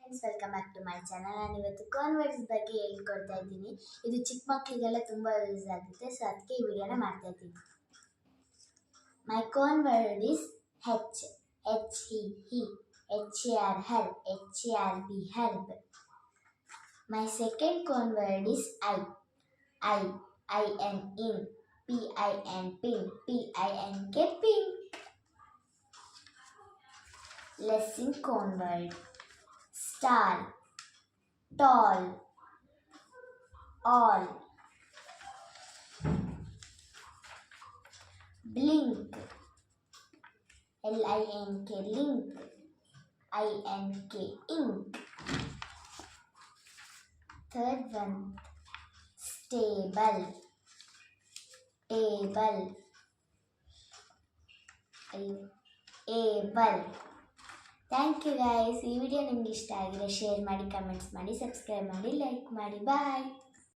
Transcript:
Friends, welcome back to my channel. ನಾನು ಇವತ್ತು ಕಾನ್ವರ್ಡ್ಸ್ ಬಗ್ಗೆ ಹೇಳ್ಕೊಡ್ತಾ ಇದ್ದೀನಿ. ಇದು ಚಿಕ್ಕ ಮಕ್ಕಳಿಗೆಲ್ಲ ತುಂಬ ಯೂಸ್ ಆಗುತ್ತೆ, ಸೊ ಅದಕ್ಕೆ ಈ ವಿಡಿಯೋನ ಮಾಡ್ತಾ ಇದ್ದೀನಿ. ಮೈ ಕಾನ್ವರ್ಡ್ is H, he, her, help, help. My second conword is in, pink, pink. Lesson conword: star, tall, all. Blink, link, link, ink. Third one, stable, table, able. Thank you guys. ಈ video ನಿಮ್ಗೆ ಇಷ್ಟ ಆಗಿದ್ರೆ share ಮಾಡಿ, comments ಮಾಡಿ, subscribe ಮಾಡಿ, like ಮಾಡಿ. ಬಾಯ್.